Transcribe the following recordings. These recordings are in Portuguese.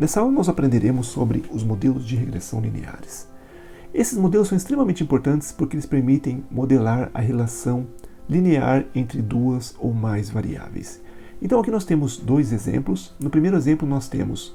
Nessa aula nós aprenderemos sobre os modelos de regressão lineares. Esses modelos são extremamente importantes porque eles permitem modelar a relação linear entre duas ou mais variáveis. Então aqui nós temos dois exemplos. No primeiro exemplo nós temos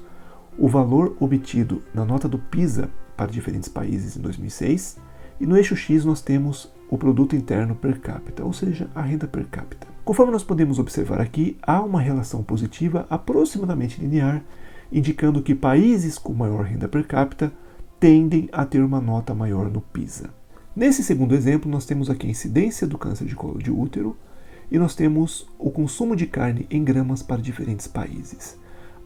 o valor obtido na nota do PISA para diferentes países em 2006 e no eixo X nós temos o produto interno per capita, ou seja, a renda per capita. Conforme nós podemos observar aqui, há uma relação positiva aproximadamente linear, indicando que países com maior renda per capita tendem a ter uma nota maior no PISA. Nesse segundo exemplo, nós temos aqui a incidência do câncer de colo de útero e nós temos o consumo de carne em gramas para diferentes países.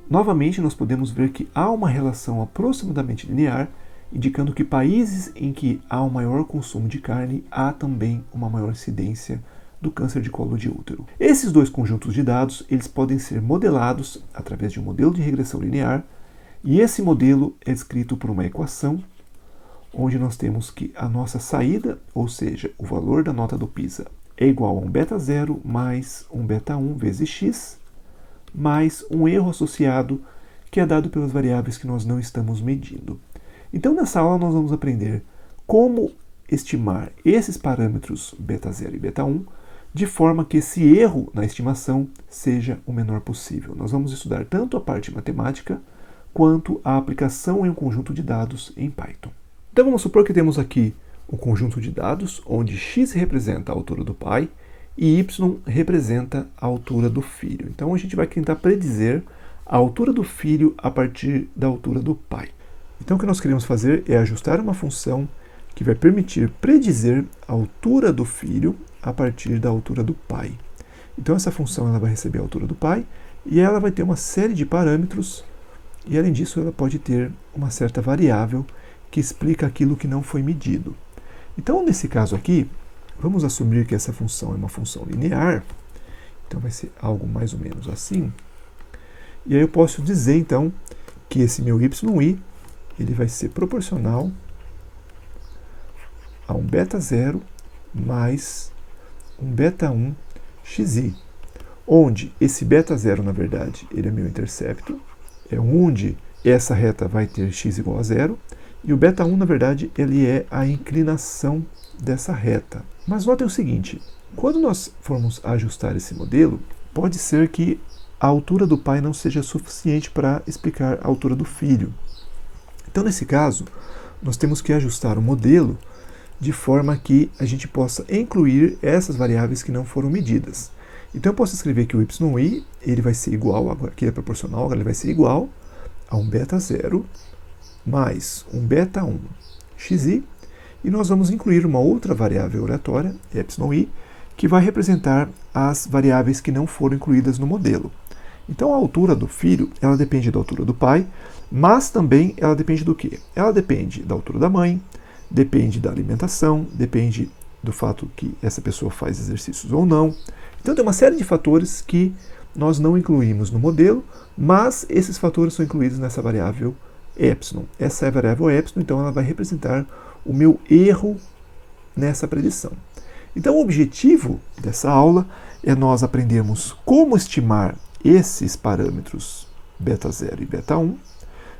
Novamente, nós podemos ver que há uma relação aproximadamente linear, indicando que países em que há um maior consumo de carne, há também uma maior incidência do câncer de colo de útero. Esses dois conjuntos de dados, eles podem ser modelados através de um modelo de regressão linear, e esse modelo é descrito por uma equação, onde nós temos que a nossa saída, ou seja, o valor da nota do PISA, é igual a um beta0 mais um beta1 vezes x, mais um erro associado, que é dado pelas variáveis que nós não estamos medindo. Então, nessa aula, nós vamos aprender como estimar esses parâmetros beta0 e beta1, de forma que esse erro na estimação seja o menor possível. Nós vamos estudar tanto a parte matemática, quanto a aplicação em um conjunto de dados em Python. Então vamos supor que temos aqui um conjunto de dados, onde x representa a altura do pai e y representa a altura do filho. Então a gente vai tentar predizer a altura do filho a partir da altura do pai. Então o que nós queremos fazer é ajustar uma função que vai permitir predizer a altura do filho a partir da altura do pai. Então essa função ela vai receber a altura do pai e ela vai ter uma série de parâmetros e além disso ela pode ter uma certa variável que explica aquilo que não foi medido. Então nesse caso aqui, vamos assumir que essa função é uma função linear, então vai ser algo mais ou menos assim. E aí eu posso dizer então que esse meu yi ele vai ser proporcional a um beta0 mais um beta1 xi, onde esse beta0, na verdade, ele é meu intercepto, é onde essa reta vai ter x igual a zero, e o beta1, na verdade, ele é a inclinação dessa reta. Mas notem o seguinte, quando nós formos ajustar esse modelo, pode ser que a altura do pai não seja suficiente para explicar a altura do filho. Então, nesse caso, nós temos que ajustar o modelo de forma que a gente possa incluir essas variáveis que não foram medidas. Então eu posso escrever que o yi ele vai ser igual, aqui é proporcional, agora ele vai ser igual a um beta0 mais um beta1 xi, e nós vamos incluir uma outra variável aleatória, yi, que vai representar as variáveis que não foram incluídas no modelo. Então a altura do filho, ela depende da altura do pai, mas também ela depende do quê? Ela depende da altura da mãe, depende da alimentação, depende do fato que essa pessoa faz exercícios ou não. Então tem uma série de fatores que nós não incluímos no modelo, mas esses fatores são incluídos nessa variável epsilon. Essa é a variável epsilon, então ela vai representar o meu erro nessa predição. Então o objetivo dessa aula é nós aprendermos como estimar esses parâmetros beta0 e beta1,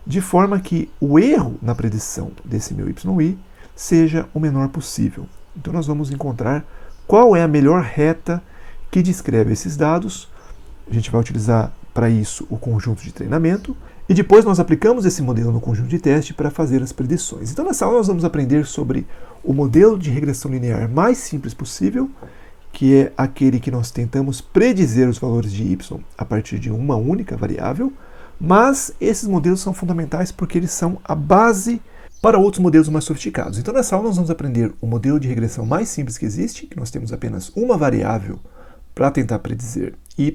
de forma que o erro na predição desse meu yi seja o menor possível. Então nós vamos encontrar qual é a melhor reta que descreve esses dados. A gente vai utilizar para isso o conjunto de treinamento e depois nós aplicamos esse modelo no conjunto de teste para fazer as predições. Então nessa aula nós vamos aprender sobre o modelo de regressão linear mais simples possível, que é aquele que nós tentamos predizer os valores de y a partir de uma única variável, mas esses modelos são fundamentais porque eles são a base para outros modelos mais sofisticados. Então nessa aula nós vamos aprender o modelo de regressão mais simples que existe, que nós temos apenas uma variável para tentar predizer y,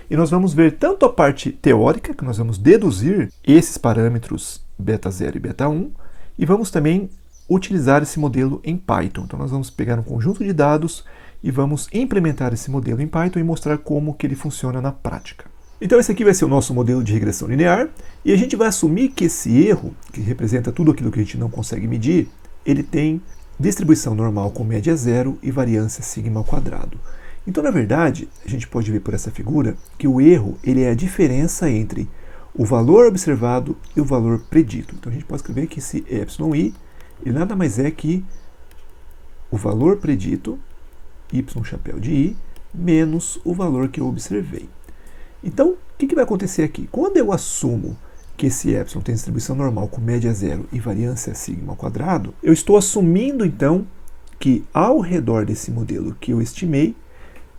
e nós vamos ver tanto a parte teórica, que nós vamos deduzir esses parâmetros beta0 e beta1, e vamos também utilizar esse modelo em Python. Então nós vamos pegar um conjunto de dados e vamos implementar esse modelo em Python e mostrar como que ele funciona na prática. Então esse aqui vai ser o nosso modelo de regressão linear, e a gente vai assumir que esse erro, que representa tudo aquilo que a gente não consegue medir, ele tem distribuição normal com média zero e variância sigma ao quadrado. Então, na verdade, a gente pode ver por essa figura que o erro ele é a diferença entre o valor observado e o valor predito. Então a gente pode escrever que esse εi, ele nada mais é que o valor predito, y chapéu de i, menos o valor que eu observei. Então, o que vai acontecer aqui? Quando eu assumo que esse epsilon tem distribuição normal com média zero e variância sigma ao quadrado, eu estou assumindo então que ao redor desse modelo que eu estimei,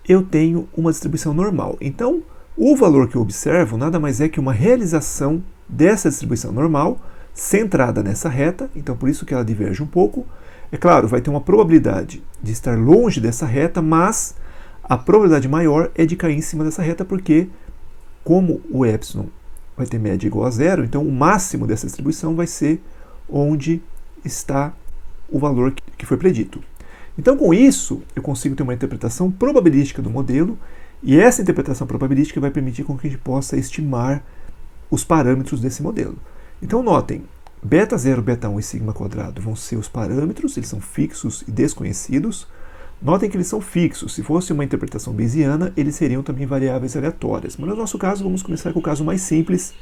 eu tenho uma distribuição normal. Então, o valor que eu observo nada mais é que uma realização dessa distribuição normal centrada nessa reta, então por isso que ela diverge um pouco. É claro, vai ter uma probabilidade de estar longe dessa reta, mas a probabilidade maior é de cair em cima dessa reta, porque como o epsilon vai ter média igual a zero, então o máximo dessa distribuição vai ser onde está o valor que foi predito. Então, com isso, eu consigo ter uma interpretação probabilística do modelo, e essa interpretação probabilística vai permitir com que a gente possa estimar os parâmetros desse modelo. Então, notem, beta 0, beta 1 e sigma quadrado vão ser os parâmetros, eles são fixos e desconhecidos. Notem que eles são fixos. Se fosse uma interpretação bayesiana, eles seriam também variáveis aleatórias. Mas no nosso caso, vamos começar com o caso mais simples,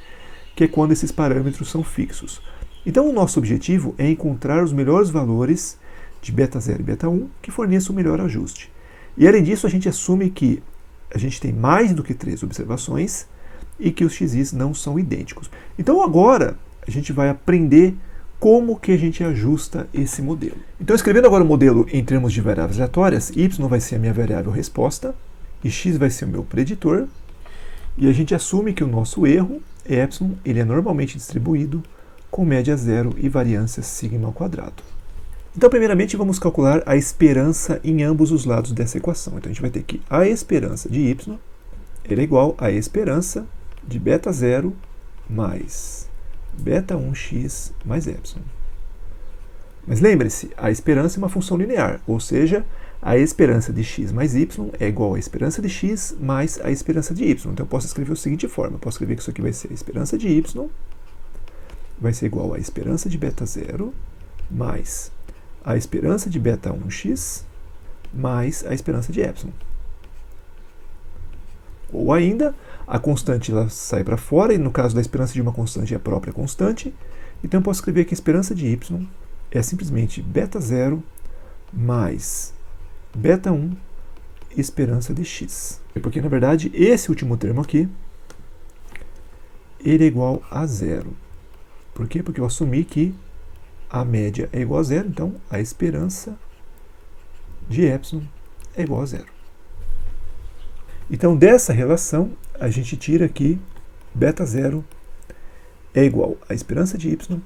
que é quando esses parâmetros são fixos. Então, o nosso objetivo é encontrar os melhores valores de beta 0 e beta 1 que forneçam o melhor ajuste. E além disso, a gente assume que a gente tem mais do que 3 observações e que os xis não são idênticos. Então, agora, a gente vai aprender como que a gente ajusta esse modelo. Então, escrevendo agora o modelo em termos de variáveis aleatórias, y vai ser a minha variável resposta e x vai ser o meu preditor. E a gente assume que o nosso erro, epsilon, ele é normalmente distribuído com média zero e variância sigma ao quadrado. Então, primeiramente, vamos calcular a esperança em ambos os lados dessa equação. Então, a gente vai ter que a esperança de y ele é igual à esperança de beta 0 mais beta 1x mais epsilon. Mas lembre-se, a esperança é uma função linear, ou seja, a esperança de x mais y é igual à esperança de x mais a esperança de y. Então eu posso escrever da seguinte forma, eu posso escrever que isso aqui vai ser a esperança de y, vai ser igual à esperança de beta 0 mais a esperança de beta 1x mais a esperança de epsilon. Ou ainda, a constante ela sai para fora, e no caso da esperança de uma constante é a própria constante. Então eu posso escrever que a esperança de y é simplesmente beta 0 mais beta 1 esperança de x. Porque, na verdade, esse último termo aqui, ele é igual a zero. Por quê? Porque eu assumi que a média é igual a zero, então a esperança de epsilon é igual a zero. Então, dessa relação, a gente tira aqui beta 0 é igual à esperança de y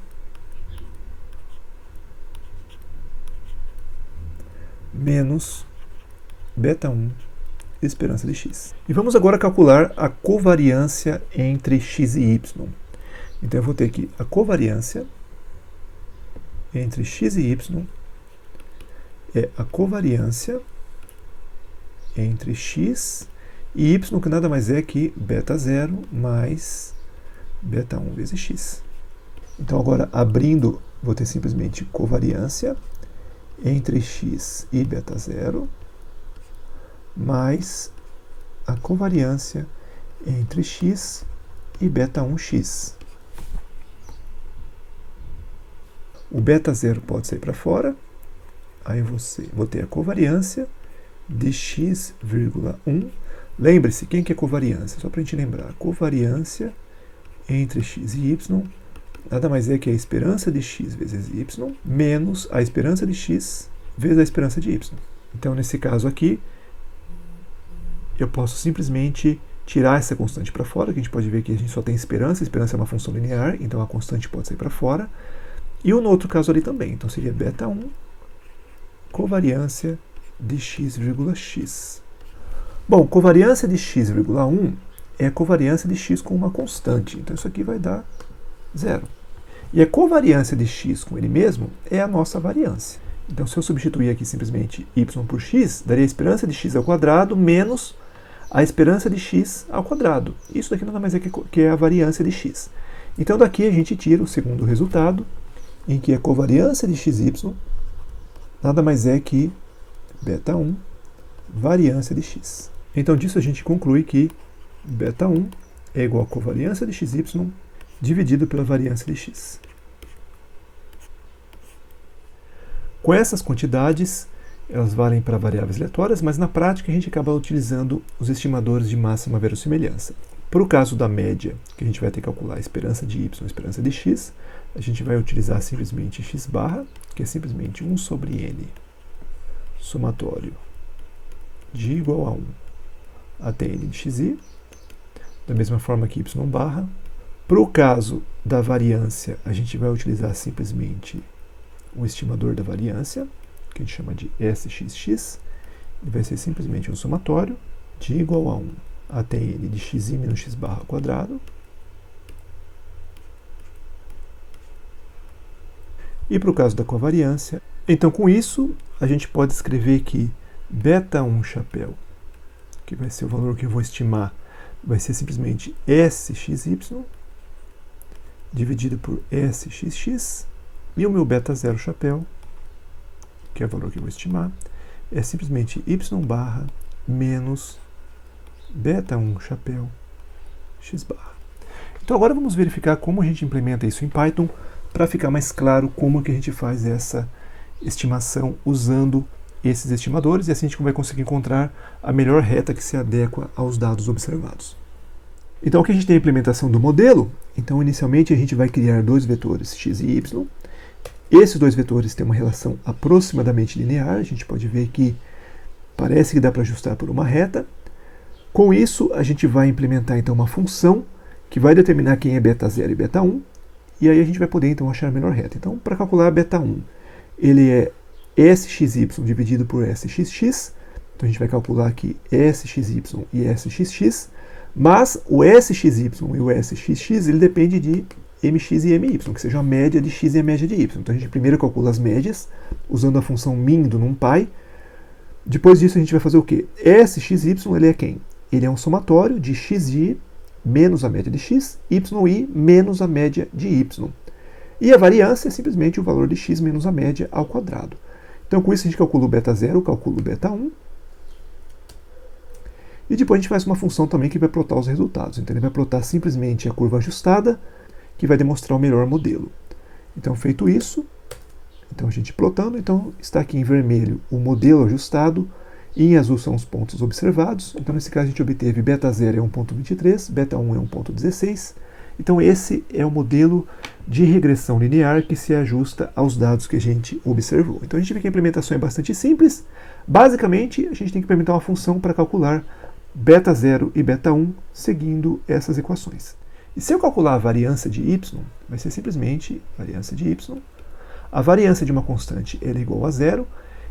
menos beta 1 esperança de x. E vamos agora calcular a covariância entre x e y. Então, eu vou ter aqui a covariância entre x e y é a covariância entre x e y, que nada mais é que beta 0 mais beta 1 vezes x. Então, agora, abrindo, vou ter simplesmente covariância entre x e beta 0 mais a covariância entre x e beta 1x. O beta 0 pode sair para fora, aí vou ter a covariância de x, 1. Lembre-se, quem que é covariância? Só para a gente lembrar, covariância entre x e y nada mais é que a esperança de x vezes y menos a esperança de x vezes a esperança de y. Então, nesse caso aqui, eu posso simplesmente tirar essa constante para fora, que a gente pode ver que a gente só tem esperança é uma função linear, então a constante pode sair para fora. E no outro caso ali também, então seria beta 1 covariância de x, x. Bom, covariância de x, 1 é a covariância de x com uma constante. Então, isso aqui vai dar 0. E a covariância de x com ele mesmo é a nossa variância. Então, se eu substituir aqui simplesmente y por x, daria a esperança de x ao quadrado menos a esperança de x ao quadrado. Isso daqui nada mais é que é a variância de x. Então, daqui a gente tira o segundo resultado, em que a covariância de xy nada mais é que beta 1 variância de x. Então, disso a gente conclui que beta 1 é igual a covariância de xy dividido pela variância de x. Com essas quantidades, elas valem para variáveis aleatórias, mas na prática a gente acaba utilizando os estimadores de máxima verossimilhança. Para o caso da média, que a gente vai ter que calcular a esperança de y e a esperança de x, a gente vai utilizar simplesmente x barra, que é simplesmente 1 sobre n, somatório de igual a 1 até n de xi, da mesma forma que y barra. Para o caso da variância, a gente vai utilizar simplesmente o estimador da variância, que a gente chama de SXX, ele vai ser simplesmente um somatório de igual a 1 até n de xi menos x barra ao quadrado. E para o caso da covariância, então com isso, a gente pode escrever que beta1 chapéu, que vai ser o valor que eu vou estimar, vai ser simplesmente SXY dividido por SXX, e o meu beta0 chapéu, que é o valor que eu vou estimar, é simplesmente y barra menos beta1 chapéu x barra. Então agora vamos verificar como a gente implementa isso em Python para ficar mais claro como que a gente faz essa estimação usando esses estimadores, e assim a gente vai conseguir encontrar a melhor reta que se adequa aos dados observados. Então aqui a gente tem a implementação do modelo. Então inicialmente a gente vai criar dois vetores x e y. Esses dois vetores têm uma relação aproximadamente linear, a gente pode ver que parece que dá para ajustar por uma reta. Com isso, a gente vai implementar então uma função que vai determinar quem é beta0 e beta1, e aí a gente vai poder então achar a melhor reta. Então, para calcular beta1, ele é SXY dividido por SXX, então a gente vai calcular aqui SXY e SXX, mas o SXY e o SXX ele depende de mx e my, que seja a média de x e a média de y. Então a gente primeiro calcula as médias, usando a função min do NumPy. Depois disso a gente vai fazer o quê? SXY ele é quem? Ele é um somatório de xi menos a média de x, yi menos a média de y. E a variância é simplesmente o valor de x menos a média ao quadrado. Então com isso a gente calcula o beta0, calcula o beta1. E depois a gente faz uma função também que vai plotar os resultados. Então ele vai plotar simplesmente a curva ajustada, que vai demonstrar o melhor modelo. Então feito isso, então a gente plotando, então está aqui em vermelho o modelo ajustado, e em azul são os pontos observados. Então nesse caso a gente obteve beta0 é 1.23, beta1 é 1.16. Então esse é o modelo de regressão linear que se ajusta aos dados que a gente observou. Então a gente vê que a implementação é bastante simples. Basicamente a gente tem que implementar uma função para calcular beta0 e beta1 seguindo essas equações. E se eu calcular a variância de y, vai ser simplesmente variância de y. A variância de uma constante é igual a zero,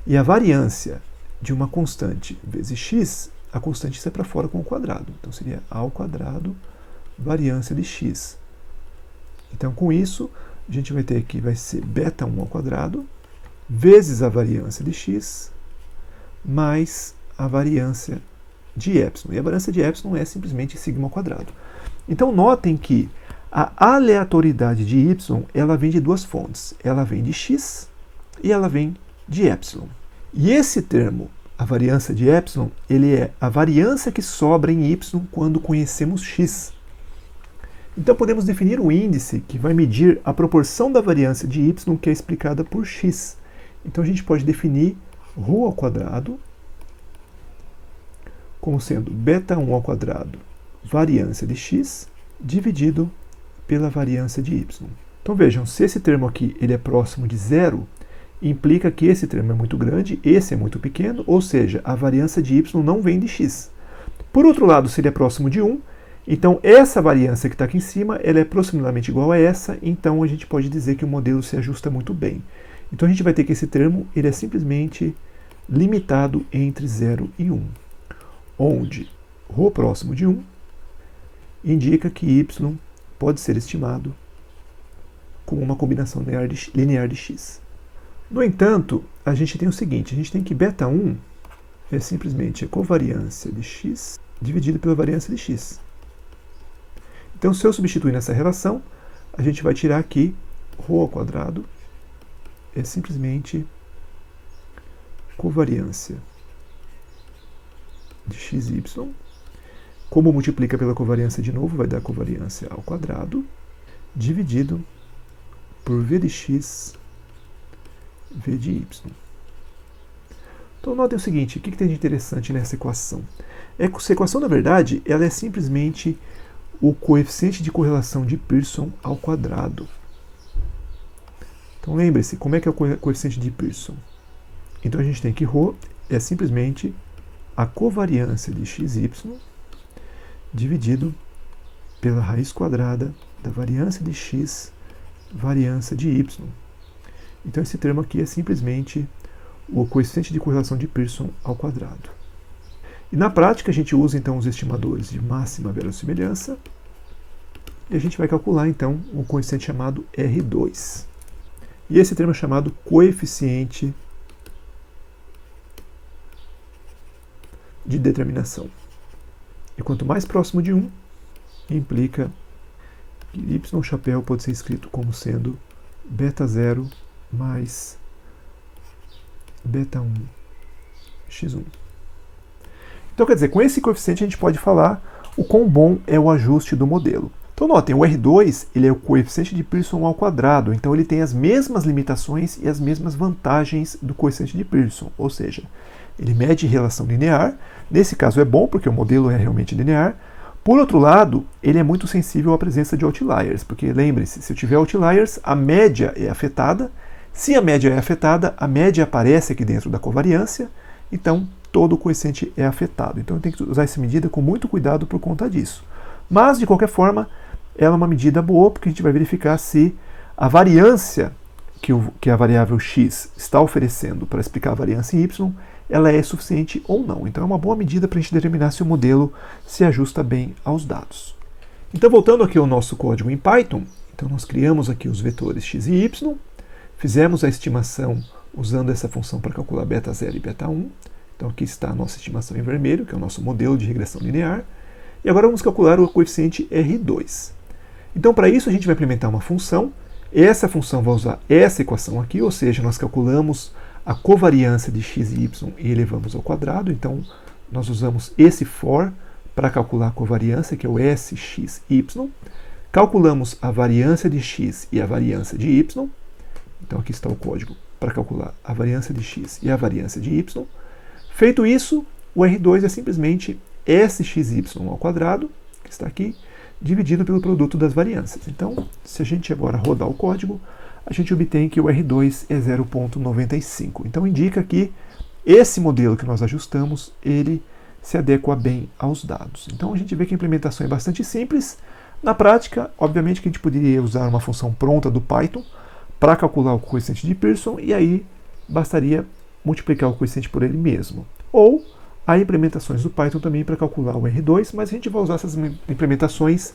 e a variância de uma constante vezes x, a constante sai para fora com o quadrado. Então seria a ao quadrado variância de x. Então com isso, a gente vai ter que vai ser beta1 ao quadrado vezes a variância de x mais a variância de epsilon. E a variância de epsilon é simplesmente sigma ao quadrado. Então notem que a aleatoriedade de y, ela vem de duas fontes. Ela vem de x e ela vem de epsilon. E esse termo, a variância de epsilon, ele é a variância que sobra em y quando conhecemos x. Então podemos definir um índice que vai medir a proporção da variância de y que é explicada por x. Então a gente pode definir ρ ao quadrado como sendo beta1 ao quadrado variância de x dividido pela variância de y. Então vejam, se esse termo aqui ele é próximo de zero, implica que esse termo é muito grande, esse é muito pequeno, ou seja, a variância de y não vem de x. Por outro lado, se ele é próximo de 1, então essa variância que está aqui em cima, ela é aproximadamente igual a essa, então a gente pode dizer que o modelo se ajusta muito bem. Então a gente vai ter que esse termo ele é simplesmente limitado entre 0 e 1, onde ρ próximo de 1 indica que y pode ser estimado como uma combinação linear de x. No entanto, a gente tem o seguinte, a gente tem que beta1 é simplesmente a covariância de x dividido pela variância de x. Então, se eu substituir nessa relação, a gente vai tirar aqui ρ ao quadrado é simplesmente covariância de xy Como multiplica pela covariância de novo, vai dar covariância ao quadrado, dividido por v de x, v de y. Então notem o seguinte, o que tem de interessante nessa equação? Essa equação, na verdade, ela é simplesmente o coeficiente de correlação de Pearson ao quadrado. Então lembre-se, como é que é o coeficiente de Pearson? Então a gente tem que ρ é simplesmente a covariância de xy dividido pela raiz quadrada da variância de x, variância de y. Então esse termo aqui é simplesmente o coeficiente de correlação de Pearson ao quadrado. E na prática a gente usa então os estimadores de máxima verossimilhança e a gente vai calcular então um coeficiente chamado R2. E esse termo é chamado coeficiente de determinação. E quanto mais próximo de 1, implica que y chapéu pode ser escrito como sendo beta 0 mais beta 1 x1. Então, quer dizer, com esse coeficiente a gente pode falar o quão bom é o ajuste do modelo. Então, notem, o R2 ele é o coeficiente de Pearson ao quadrado, então ele tem as mesmas limitações e as mesmas vantagens do coeficiente de Pearson, ou seja, ele mede relação linear, nesse caso é bom porque o modelo é realmente linear. Por outro lado, ele é muito sensível à presença de outliers, porque lembre-se, se eu tiver outliers, a média é afetada. Se a média é afetada, a média aparece aqui dentro da covariância, então todo o coeficiente é afetado. Então eu tenho que usar essa medida com muito cuidado por conta disso. Mas, de qualquer forma, ela é uma medida boa, porque a gente vai verificar se a variância que a variável x está oferecendo para explicar a variância em y, ela é suficiente ou não. Então é uma boa medida para a gente determinar se o modelo se ajusta bem aos dados. Então voltando aqui ao nosso código em Python, então nós criamos aqui os vetores x e y, fizemos a estimação usando essa função para calcular beta 0 e beta 1. Então aqui está a nossa estimação em vermelho, que é o nosso modelo de regressão linear. E agora vamos calcular o coeficiente R2. Então para isso a gente vai implementar uma função. Essa função vai usar essa equação aqui, ou seja, nós calculamos a covariância de x e y e elevamos ao quadrado. Então nós usamos esse for para calcular a covariância, que é o SXY. Calculamos a variância de x e a variância de y. Então aqui está o código para calcular a variância de x e a variância de y. Feito isso, o R2 é simplesmente SXY ao quadrado, que está aqui, dividido pelo produto das variâncias. Então, se a gente agora rodar o código, a gente obtém que o R2 é 0,95. Então indica que esse modelo que nós ajustamos, ele se adequa bem aos dados. Então a gente vê que a implementação é bastante simples. Na prática, obviamente que a gente poderia usar uma função pronta do Python para calcular o coeficiente de Pearson, e aí bastaria multiplicar o coeficiente por ele mesmo. Ou há implementações do Python também para calcular o R2, mas a gente vai usar essas implementações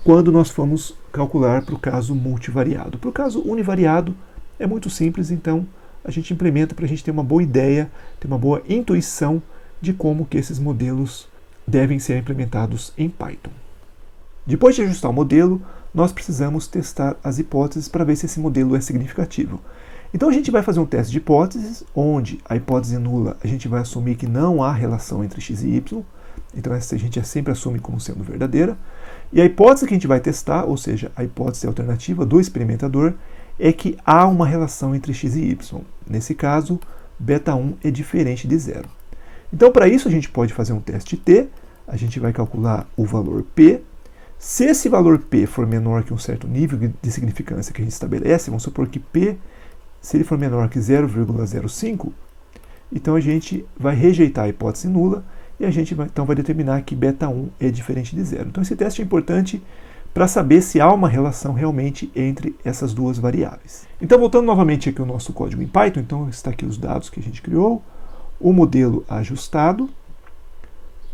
quando nós formos calcular para o caso multivariado. Para o caso univariado é muito simples, então a gente implementa para a gente ter uma boa ideia, ter uma boa intuição de como que esses modelos devem ser implementados em Python. Depois de ajustar o modelo, nós precisamos testar as hipóteses para ver se esse modelo é significativo. Então a gente vai fazer um teste de hipóteses, onde a hipótese nula a gente vai assumir que não há relação entre x e y, então essa a gente sempre assume como sendo verdadeira. E a hipótese que a gente vai testar, ou seja, a hipótese alternativa do experimentador, é que há uma relação entre x e y. Nesse caso, beta 1 é diferente de zero. Então para isso a gente pode fazer um teste t, a gente vai calcular o valor p. Se esse valor p for menor que um certo nível de significância que a gente estabelece, vamos supor que p, se ele for menor que 0,05, então a gente vai rejeitar a hipótese nula e a gente então vai determinar que beta 1 é diferente de zero. Então esse teste é importante para saber se há uma relação realmente entre essas duas variáveis. Então voltando novamente aqui ao nosso código em Python, então está aqui os dados que a gente criou, o modelo ajustado,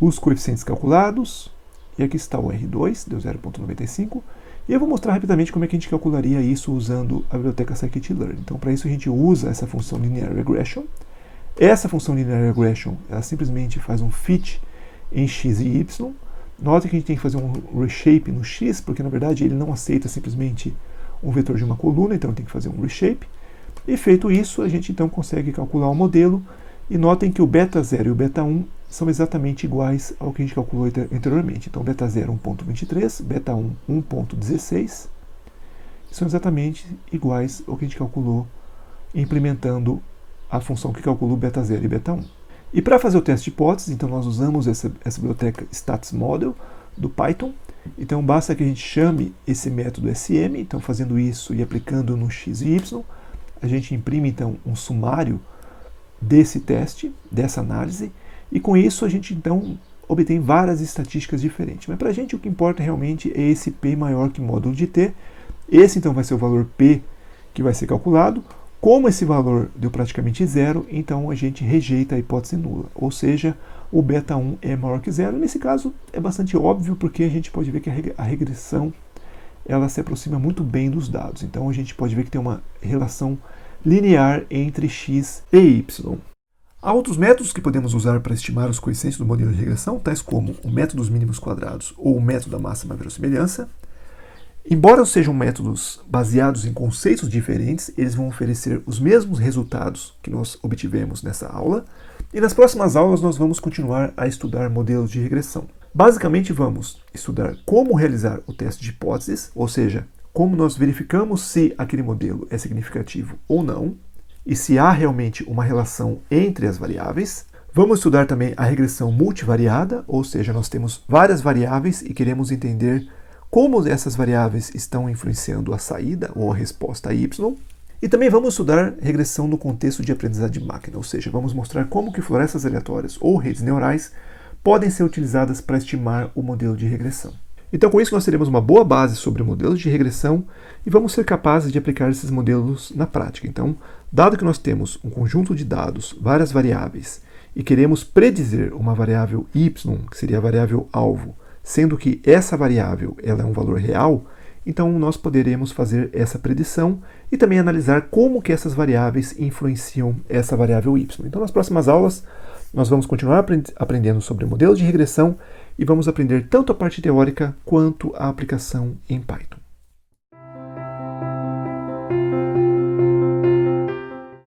os coeficientes calculados, e aqui está o R2, deu 0,95, e eu vou mostrar rapidamente como é que a gente calcularia isso usando a biblioteca scikit-learn. Então, para isso a gente usa essa função linear regression. Essa função linear regression, ela simplesmente faz um fit em x e y. Nota que a gente tem que fazer um reshape no x, porque na verdade ele não aceita simplesmente um vetor de uma coluna, então tem que fazer um reshape. E feito isso, a gente então consegue calcular o modelo. E notem que o beta 0 e o beta 1 são exatamente iguais ao que a gente calculou anteriormente. Então, beta 0, 1.23, beta 1, 1.16, são exatamente iguais ao que a gente calculou implementando a função que calcula o beta 0 e beta 1. E para fazer o teste de hipótese, então nós usamos essa biblioteca statsModel do Python. Então basta que a gente chame esse método SM, então fazendo isso e aplicando no x e y, a gente imprime então um sumário desse teste, dessa análise, e com isso a gente então obtém várias estatísticas diferentes. Mas para a gente o que importa realmente é esse P maior que módulo de T. Esse então vai ser o valor P que vai ser calculado. Como esse valor deu praticamente zero, então a gente rejeita a hipótese nula, ou seja, o beta 1 é maior que zero. Nesse caso é bastante óbvio, porque a gente pode ver que a regressão ela se aproxima muito bem dos dados. Então a gente pode ver que tem uma relação linear entre x e y. Há outros métodos que podemos usar para estimar os coeficientes do modelo de regressão, tais como o método dos mínimos quadrados ou o método da máxima verossimilhança. Embora sejam métodos baseados em conceitos diferentes, eles vão oferecer os mesmos resultados que nós obtivemos nessa aula, e nas próximas aulas nós vamos continuar a estudar modelos de regressão. Basicamente vamos estudar como realizar o teste de hipóteses, ou seja, como nós verificamos se aquele modelo é significativo ou não, e se há realmente uma relação entre as variáveis. Vamos estudar também a regressão multivariada, ou seja, nós temos várias variáveis e queremos entender como essas variáveis estão influenciando a saída ou a resposta a y. E também vamos estudar regressão no contexto de aprendizado de máquina, ou seja, vamos mostrar como que florestas aleatórias ou redes neurais podem ser utilizadas para estimar o modelo de regressão. Então, com isso, nós teremos uma boa base sobre modelos de regressão e vamos ser capazes de aplicar esses modelos na prática. Então, dado que nós temos um conjunto de dados, várias variáveis, e queremos predizer uma variável y, que seria a variável alvo, sendo que essa variável ela é um valor real, então nós poderemos fazer essa predição e também analisar como que essas variáveis influenciam essa variável y. Então, nas próximas aulas, nós vamos continuar aprendendo sobre modelos de regressão e vamos aprender tanto a parte teórica quanto a aplicação em Python.